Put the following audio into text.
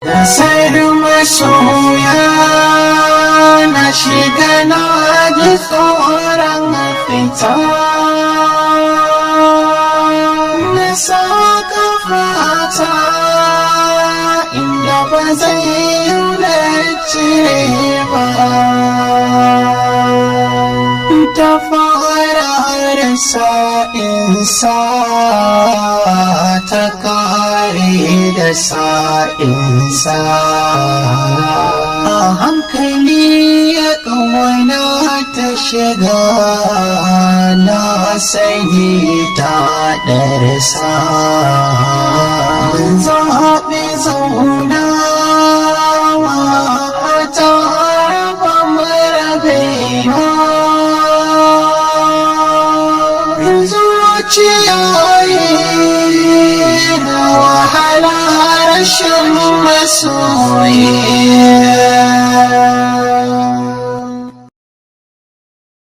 Kasar masoya na shiga na ji tsoron fita, na saka fata inda ba zai yi na cire ba. Ta fara da sa'insa ta kare da sa'insa, a hankali ya ƙauna ta shiga na sani ta ɗarsa. Zaɓi zauna ta raba marabewa, zuciyayi na wahala rashin masoyi.